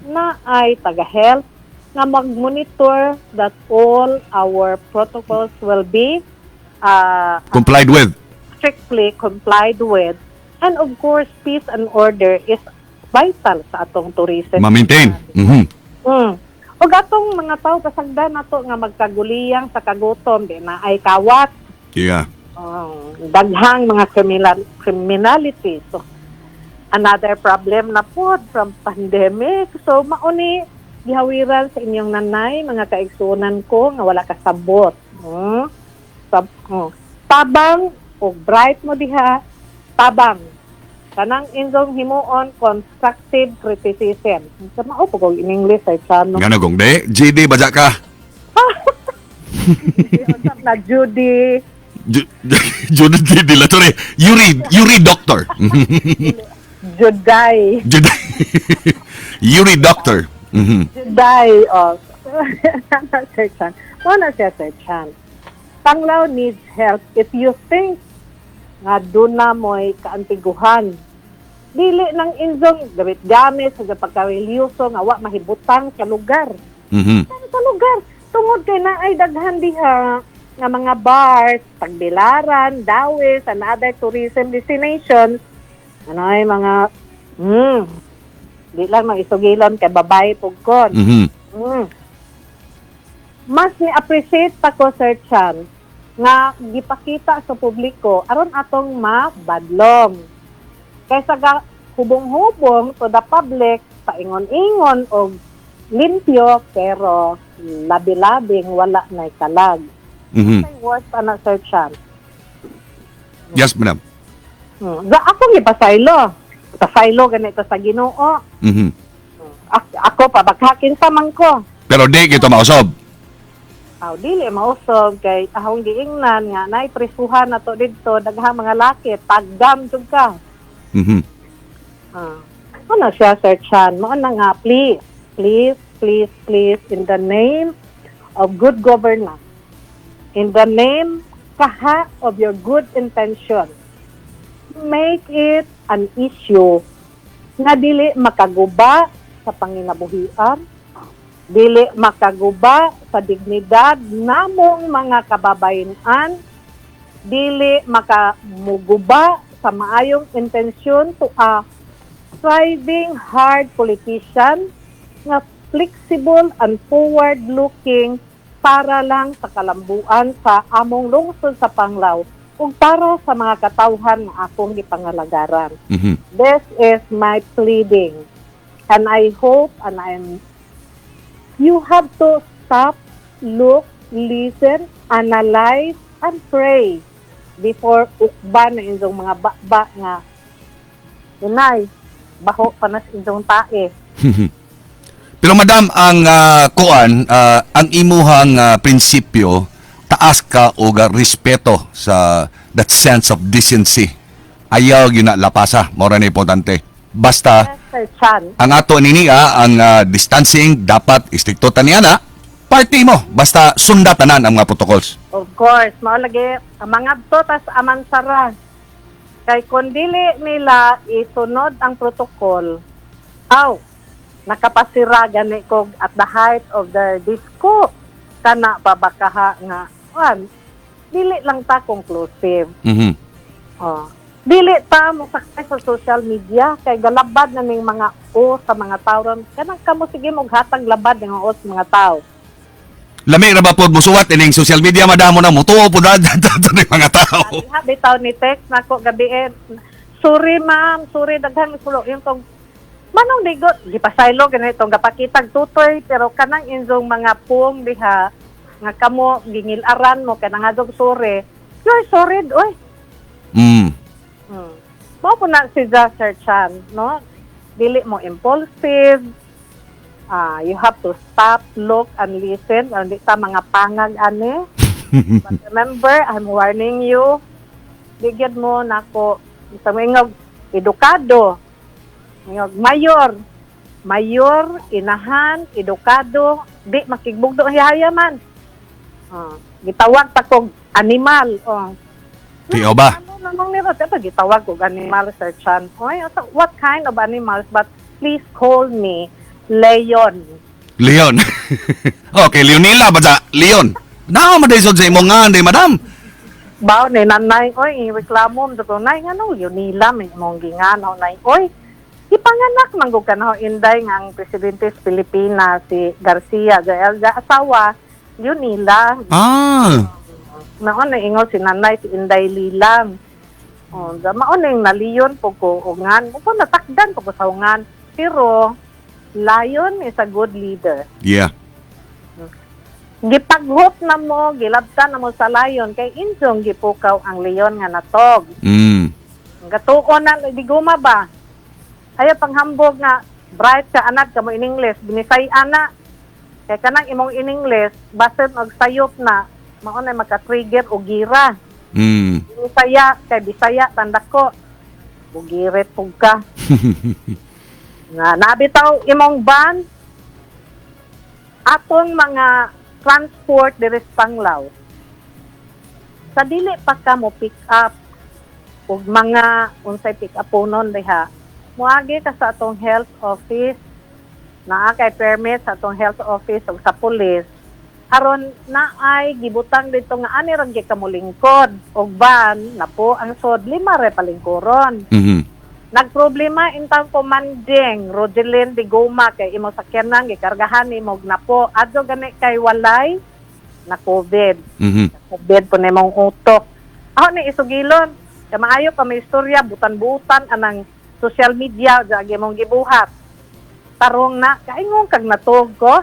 na ay taga-health, nga mag-monitor that all our protocols will be Complied with. strictly complied with. And of course, peace and order is vital sa atong tourism. Ma-maintain. O atong mga tao kasagdan nato nga magkaguliyang sa kagutom, di na ay kawat, Yeah. daghang mga criminality. So, another problem na po from pandemic. So, mauni, gihawiran sa inyong nanay, mga kaigsunan ko, nga wala kasabot. Tabang, o bright mo diha, tabang. Kanang inyong himuon, constructive criticism. Sa maupo ko in English, ay chano. Ngano kung de, GD baja ka. Na Judy, Judith GD la to re. Yuri doctor. Juday. Yuri doctor. Juday, Sir Chan. Muna siya, Sir Chan. Panglaw needs help. If you think nga doon na mo'y kaantiguhan, dili ng injong gamit-gamit sa pagka-religyoso nga wa mahibutang sa lugar. Sa lugar. Tungod kay na ay daghan diha nga mga bars, Tagbilaran, Dawis, and other tourism destinations. Ano ay mga di lang mag-isugilon kay babae pugkon. Mas ni-appreciate pa ko, Sir Chan, nga gipakita sa publiko aron atong mabadlong. Kaysa hubong-hubong to the public, paingon-ingon o limpyo, pero labi-labing wala na kalag. Words pa na, Sir Chan. Yes, madam. Ako gipasaylo. Pasaylo ganito sa Ginoo. Ako pa, baghakin sa man ko. Pero di kito mausob. Dili mausog kay ahong giingnan nga nay presuhan nato didto daghang mga laki taggam jud ka. Ano siya, Sir Chan, mo na nga, please in the name of good governance, in the name of your good intention, make it an issue nga dili makaguba sa panginabuhian, dili makaguba sa dignidad namong mga kababayan, dili makamuguba sa maayong intensyon to a striving hard politician nga flexible and forward-looking para lang sa kalambuan sa among lungsod sa Panglao ug para sa mga katawhan nga akong gipangalagaran. This is my pleading, and I hope you have to stop, look, listen, analyze, and pray before ukban na inyong mga bakba nga dunay baho pa na sa inyong tae. Pero madam, ang ang imuhang prinsipyo, taas ka o respeto sa that sense of decency. Ayaw ginalapasa, mora na importante. Basta, Yes, Sir Chan. ang ato niya, ang distancing, dapat istrikto taniya na, party mo. Basta sundatanan ang mga protocols. Of course, maulagi, ang mga to, tas amansara. Kay kung dili nila isunod ang protocol, nakapasira gani ko at the height of the disco, kana babakaha nga, dili lang ta conclusive. Dili ta mo sakay sa social media, kay galabad na ning mga sa mga tao ron. Kanang kamo sige mo hatag labad ng sa mga tao. Lami ra ba pod musuwat ining social media, madamo na mutuo po dad ng mga tao. Diha bitaw ni text nako gabi sorry ma'am, sorry daghan kulo yung tong manong digot gipasaylo ganito gapakitag tutoy pero kanang injong mga pung diha nga kamo gingilaran mo kanang adog sorry. You're sorry oy. Mo po na si Sir Chan, no? Dili mo impulsive. You have to stop, look, and listen. Hindi ta mga pangag, ane. But remember, I'm warning you. Bigyan mo na ako. Sa mga edukado. Mayor. Mayor, inahan, edukado. Di, makigbugdo hihaya man. Gitawag ta kong animal. Tiyo ba? Ano namang nila? Diba gitawag kong animal, Sir Chan? What kind of animals? But please call me Leon. Leon. Okay, Leonila ba sa Leon? Nao madisod sa imong nga, di madam. Bao ni nanay, oy, reklamo mo to nay ngano yun nila may mong gingano nay, oy. Ipanganak man gud kanaho inday nga ang presidente sa Pilipinas si Garcia Gael asawa yun nila. Ah. Maon na ingon si nanay si Inday Lilang. Oh, maon ning naliyon po ko ungan. Ko natakdan po ko sa ungan. Pero Lion is a good leader. Yeah. Gipaghop na mo, gilabtan na mo sa Lion kay injong gipukaw ang leon nga natog. Gatuon na di guma ba? Ayo panghambog nga bright ka anak ka mo in English, binisay ana. Kay kanang imong in English, basit og sayop na mao na maka-trigger og gira. Bisaya kay Bisaya tanda ko. Bugiret pug ka. Nga nabitaw imong ban atong mga transport diri sa Panglao. Sa dili pa ka mo pick up ug mga unsay pick up punon diha. Muagi ka sa atong health office naa kay permit sa atong health office ug sa police aron naay gibutang dito nga ani ra gyud ka mo lingkod og ban na po ang sod 5 ra palingkuron. Nagproblema intang commanding Rodelin de Goma kay imo sakyanan gikargahan nimo na po adto gani kay walay na COVID. COVID po nimong utok. Ako ni isugilon kay maayo pa may istorya butan-butan anang social media jagi mong gibuhat. Tarong na kaingon kag natog ko.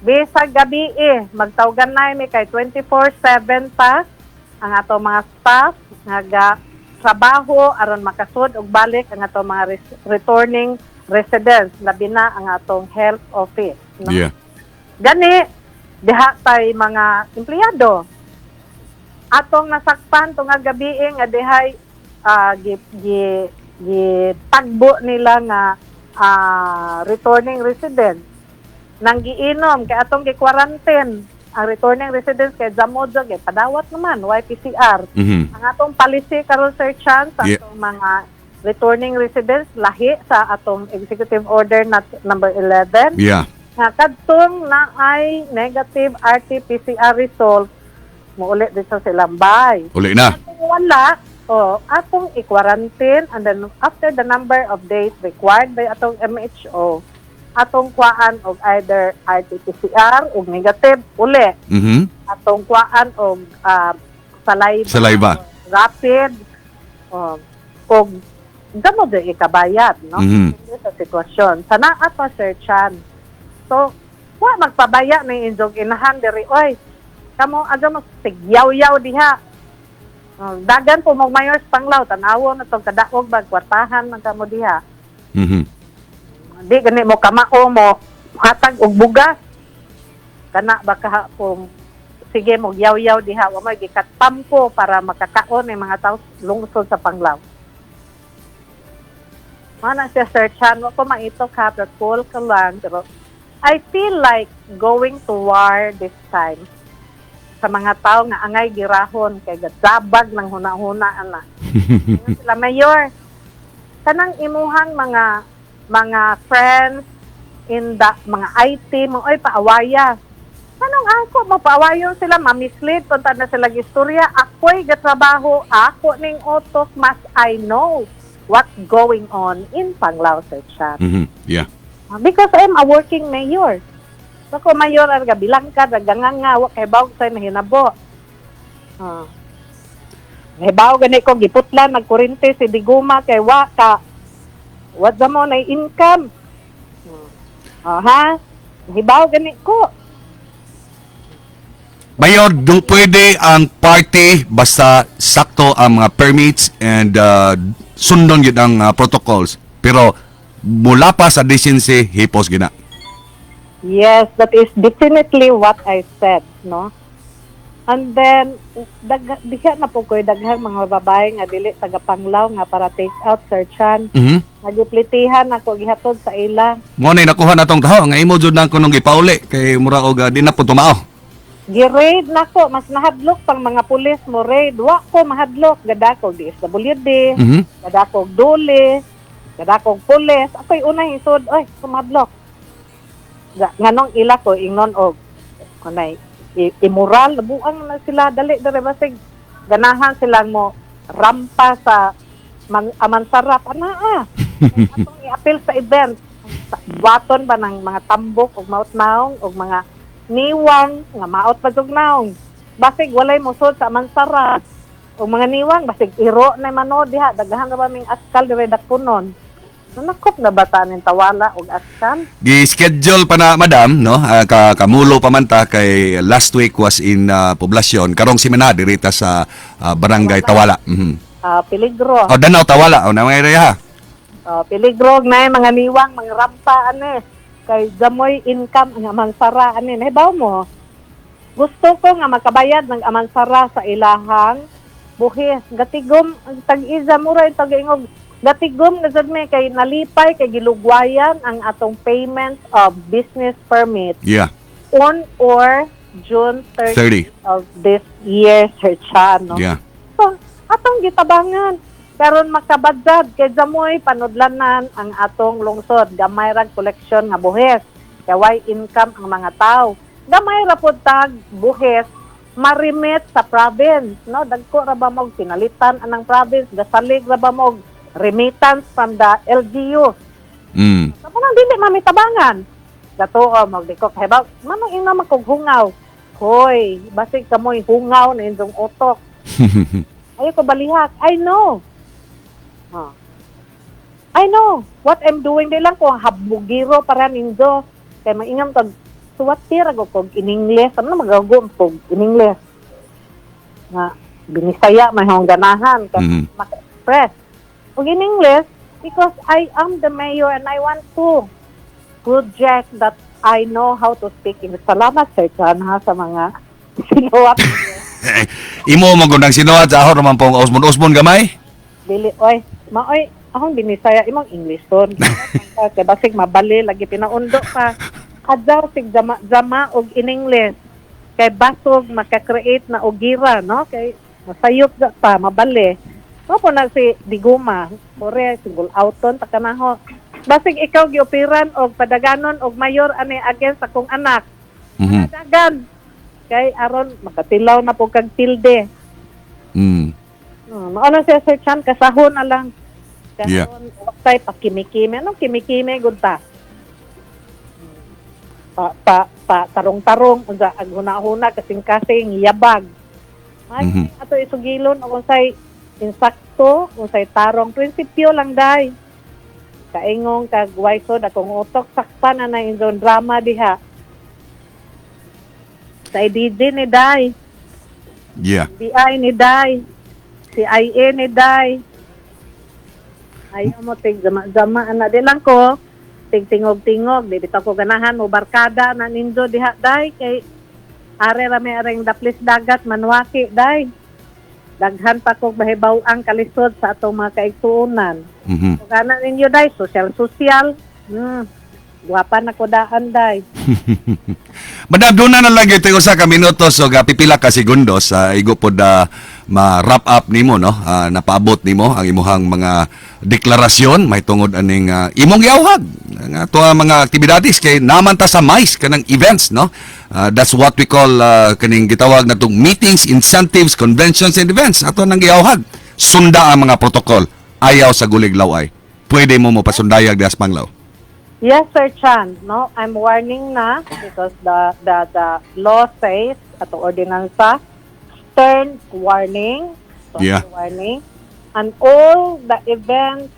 Bisag gabi magtawgan na mi kay 24/7 pa ang ato mga staff nga trabaho aron makasud og balik ang ato mga returning residents labi na ang atong health office no? Yeah. Gani diha tay mga empleyado atong nasakpan tunga gabi nga dihay tagbo nila nga returning residents nang giinom kay atong gi-quarantine ang returning residents kay Zamodzo kay padawat naman YPCR. Ang atong policy karon Sir Chan sa atong mga returning residents lahi sa atong executive order number 11. Yeah. Nga kadtong na ay negative RT-PCR result mo ulit dito sa Silambay. Uli na. Kung wala, atong i-quarantine and then after the number of days required by atong MHO, atong kuhaan og either RT-PCR o negative uli. Atong kuhaan og saliva. Rapid og gamo de ikabayad, no? Sa sitwasyon. Sana ato Sir Chan. So, wa magpabaya ni injog inahan diri oy. Kamo aga mo sigyaw-yaw diha. Dagan po mong mayors Panglao tanawo na tong kadaog bag kwartahan man kamo diha. Di gani mo kamao mo hatag og bugas kana baka kung sige mo yaw-yaw diha wa may gikatpampo para makakaon ng mga tao lungsod sa Panglao. Mana siya Sir Chan wa ko maitok ha but cool ka lang pero I feel like going to war this time sa mga tao nga angay girahon kay gadzabag ng huna-huna ana. Sila mayor kanang imuhang mga friends in the mga IT mo ay paawaya. Anong ako mapaawayon sila mamislead punta na sila istorya ako'y gatrabaho ako ning utok mas I know what's going on in Panglao Sir Chan. Yeah. Because I'm a working mayor. So ko mayor ang gabilang ka dagangan nga wa kay bawg say mahinabo. Mahibaw gani ko giputlan nagkurente si Diguma kay wa ka what the mo na income. Hibaw gani ko. Mayor, pwede ang party basta sakto ang mga permits and sundon yun ang protocols. Pero mula pa sa decency, hipos gina. Yes, that is definitely what I said, no? And then, diha na po ko'y daghang mga babae nga dili taga Panglao nga para take out Sir Chan. Nagiplitihan ako gihatod sa ila. Mo na nakuha na tong taho, nga imo jud nang kunong gipauli kay mura og di na po tumao. Gi-raid nako, mas nahadlok pang mga pulis mo raid. Wa ko mahadlok, gadakog DSWD, gadakog dole, gadakog pulis. Ako'y unang isod, oy, kumadlok. nganong ila ko ingnon og kunay immoral buang na sila dali dire basig ganahan silang mo rampa sa amansarap anaa atong i-appeal sa event baton ba ng mga tambok og maot-naong og mga niwang nga maot pa jud naong basig walay musod sa amansarap og mga niwang basig iro na manod diha daghan ra ba ming askal dire dakunon. Nakop na bata ning tawala og askal. Gi-schedule pa na, madam, no? Kamulo pa man ta kay last week was in poblasyon. Karong semana dirita sa barangay Tawala. Peligro. Danaw Tawala. Na mga area ha. Peligro na mga niwang, mga rampa ani. Kay gamoy income ang amansara ani. Nahibaw mo? Gusto ko nga makabayad ng amansara sa ilahang buhis. Gatigom, tag-iza mura yung tag-ingog. Gatigom na may kay nalipay kay gilugwayan ang atong payment of business permit Yeah. on or June 30 of this year, Sir Chan. No? Yeah. So, atong gitabangan. Karon makabadzad kay jamoy panudlanan ang atong lungsod. Gamay rag koleksyon nga buhis. Kay way income ang mga tao. Gamay ra pud tag buhis marimit sa province. No? Dagko ra ba mo pinalitan anang province. Gasalig ra ba mo remittance from the LGU. Sa mga dili mamitabangan. Gatuo, magdikok. Hebaw, manong ina magkughungaw. Hoy, basig kamoy hungaw na indong utok. Ayaw ko balihak. I know. I know. What I'm doing, di lang ko habugiro para nindo. Kaya maingam tag suwatir ako kog in English. Ano magagawin kog in English? Nga, binisaya may hong ganahan. Kaya maka-express. Ug in English, because I am the mayor and I want to project that I know how to speak English. Salamat, Sir Chan, ha, sa mga sinuwat. Imo magundang sinuwat sa ahor naman pong osmon gamay? Dili, oy, maoy, akong binisaya, imong English ton. Kaya basig mabali, lagi pinaundo pa. Adar, sig jama og in English. Kay basog, makakreate na ogira, no? Kay masayop pa, mabali. Opo na si Diguma, kore, single outon, takanaho. Basig ikaw giupiran og padaganon og mayor ani against akong anak. Dagan. Kay aron makatilaw na po kag tilde. Ano siya Sir Chan, kasahon na lang. Kasahon, waktay pakimikime. Anong kimikime, gud ta? Tarong-tarong, unsa aghuna-huna kasing-kasing yabag. Ay, ato isugilon og unsay insakto, unsay tarong prinsipyo lang day. Kaingong kag waysod akong utok sakpan na indon drama diha. Sa IDG ni day. Yeah. BI ni day. CIA ni day. Ayaw mo tig jama ana di lang ko. Tingtingog-tingog, di bitaw ko ganahan mo barkada na nindo diha day kay are ra may areng daplis dagat manwaki day. Daghan pa kog mahibaw ang kalisod sa atong mga kaigsuonan. Kung ana ninyo day, social. Guwapa na ko daan day. Madam, doon na lang ito usa ka minutos o pipila ka segundos igo pod ma-wrap up nimo no, napaabot nimo ang imuhang mga deklarasyon may tungod aning imong giawhag nga to mga aktibidades kay naman ta sa MICE kanang events no. That's what we call kaning gitawag na tong meetings, incentives, conventions and events. Ato nang giawhag. Sunda ang mga protocol. Ayaw sa gulig-laway. Pwede mo pasundayag das Panglaw. Yes, Sir Chan. No, I'm warning na because the law says at ordinansa stern warning. Yeah. Warning. And all the events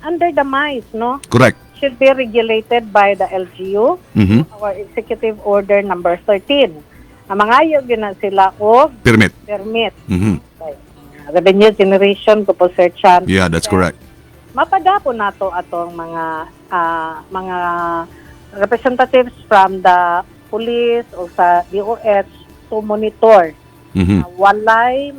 under the MICE, no? Correct. Should be regulated by the LGU, our Executive Order number 13. Ang mga yun sila o Permit. Okay. Revenue generation ko po, Sir Chan. Yeah, that's correct. Mapadapo nato atong mga representatives from the police o sa DOH to monitor. Walay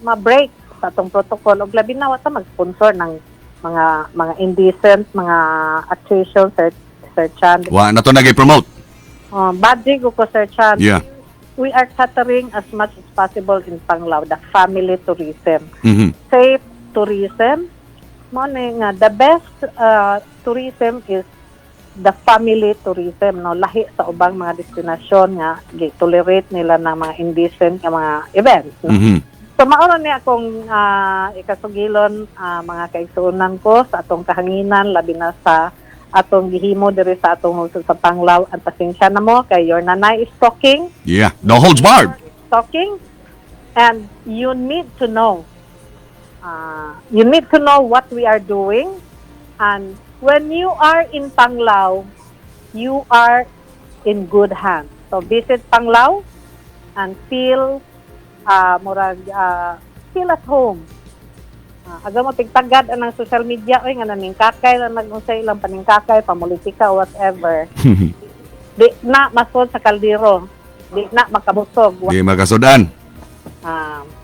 ma-break sa atong protocol o labi na wata mag-sponsor ng mga indecent, mga actions, Sir Chan. Wa na to nag-promote. Badly ko Sir Chan. Yeah. We are catering as much as possible in Panglao, the family tourism. Safe tourism. Mo nga the best tourism is the family tourism, no, lahi sa ubang mga destinasyon nga gi-tolerate nila ng mga indecent nga mga events, no? Mhm. So mauna ni akong ikasugilon mga kaigsuonan ko sa atong kahanginan labi na sa atong gihimo diri sa atong husod sa Panglao. Ang pasensya na mo kay your nanay is talking, Yeah, no holds barred. and you need to know what we are doing, and when you are in Panglao, you are in good hands. So visit Panglao and feel feel at home. Aga mo tigtagad ang social media oy nga naningkakay lang nag-unsay ilang paningkakay, pamulitika, whatever. Di na masod sa kaldero. Di na makabusog. Di magasudan.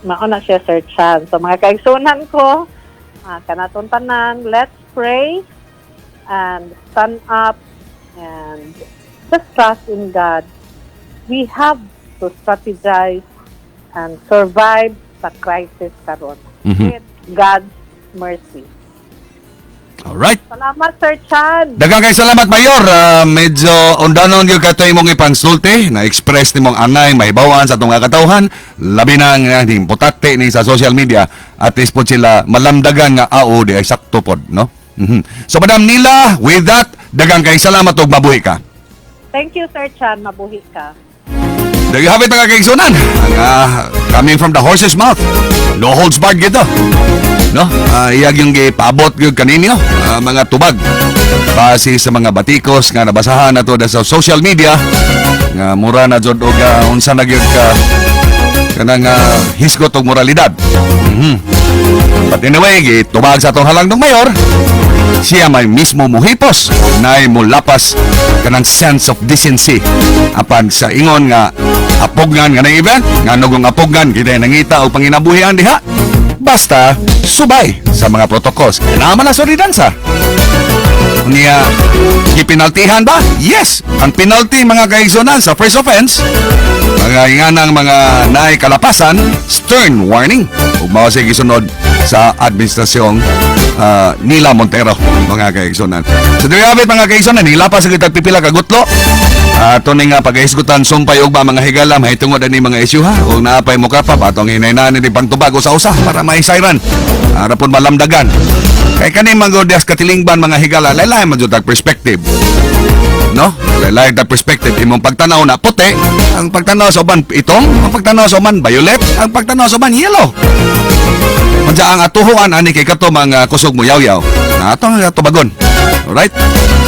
Mauna siya, Sir Chan. So mga kaigsunan ko, kanaton tanan, let's pray and stand up and just trust in God. We have to strategize and survive sa crisis karon with God's mercy. Alright. Salamat, Sir Chan. Daghang kay salamat, Mayor. Medyo undanon gyud kato imong ipangsulti na express nimong anay mahibawan sa atong katawhan, labi na nga importante ni sa social media, at least po sila malamdagan nga di ay sakto pod, no? So Madam Nila, with that, daghang kay salamat ug mabuhi ka. Thank you, Sir Chan. Mabuhi ka. There you have it, mga kaigsunan. Coming from the horse's mouth. No holds barred gito. No? Iyag yung gipaabot yung kaninyo, mga tubag. Base sa mga batikos nga nabasahan na to sa social media, nga mura na jud og unsa na gyud ka kanang hisgot og moralidad. But anyway, gitubag sa atong halangdong mayor, siya may mismo muhipos na mulapas kanang sense of decency apan sa ingon nga apogan nga na event nga nugong apogan kita nangita o panginabuhian diha basta subay sa mga protocols naman na solidansa niya gipinaltihan ba? Yes, ang penalty mga kaigsunan sa first offense mga inganang mga naay kalapasan, stern warning ug mao say gisunod sa administrasyong Nila Montero, mga kaigsunan. So there you have it, mga kaigsunan. Nila pa sa kitag pipila kagutlo. Ito nga pag-aisgutan sumpay og ba mga higala mahitungod ani mga isyu ha. Kung naapay mo ka pa patong hinay-hinay ni pangtubag sa usa para maisayran. Para pud malamdagan. Kay kani manggodias katilingban mga higala laylay man jud perspective. No? Laylay ta perspective imong pagtanaw na puti, ang pagtanaw sa uban itong, ang pagtanaw sa uban violet, ang pagtanaw sa uban yellow. Kung ang atuhuan ani kay kato mga kusog mo yaw-yaw. Na atong tubagon. Alright?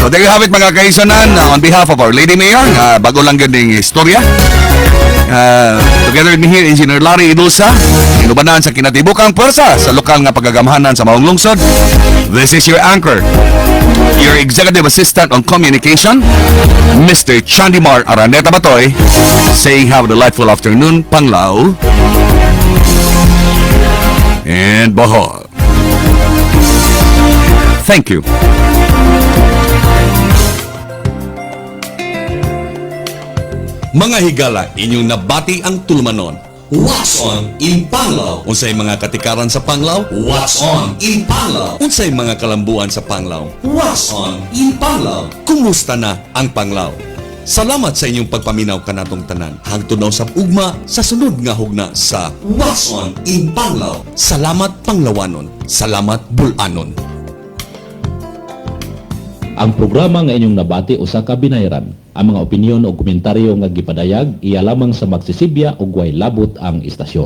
So there you have it, mga kaigsunan. On behalf of our Lady Mayor, bago lang ganding istorya. Together with me here, Engineer Larry Idulsa, inubanan sa kinatibukang pwersa sa lokal nga pagagamhanan sa Maong Lungsod. This is your anchor, your Executive Assistant on Communication, Mr. Chandimar Araneta Batoy, saying have a delightful afternoon, Panglao and Bohol. Thank you. Mga higala, inyong nabati ang tulumanon. What's on in Panglao? Unsay mga katikaran sa Panglao? What's on in Panglao? Unsay mga kalambuan sa Panglao? What's on in Panglao? Kumusta na ang Panglao? Salamat sa inyong pagpaminaw kanatong tanan. Hangtod sa ugma sa sunod nga hugna sa What's on in Panglao. Salamat Panglawanon. Salamat Bulanon. Ang programa nga inyong nabati usa ka binayran. Ang mga opinyon o komentaryo nga gipadayag iya lamang sa magsisibya ug way labot ang istasyon.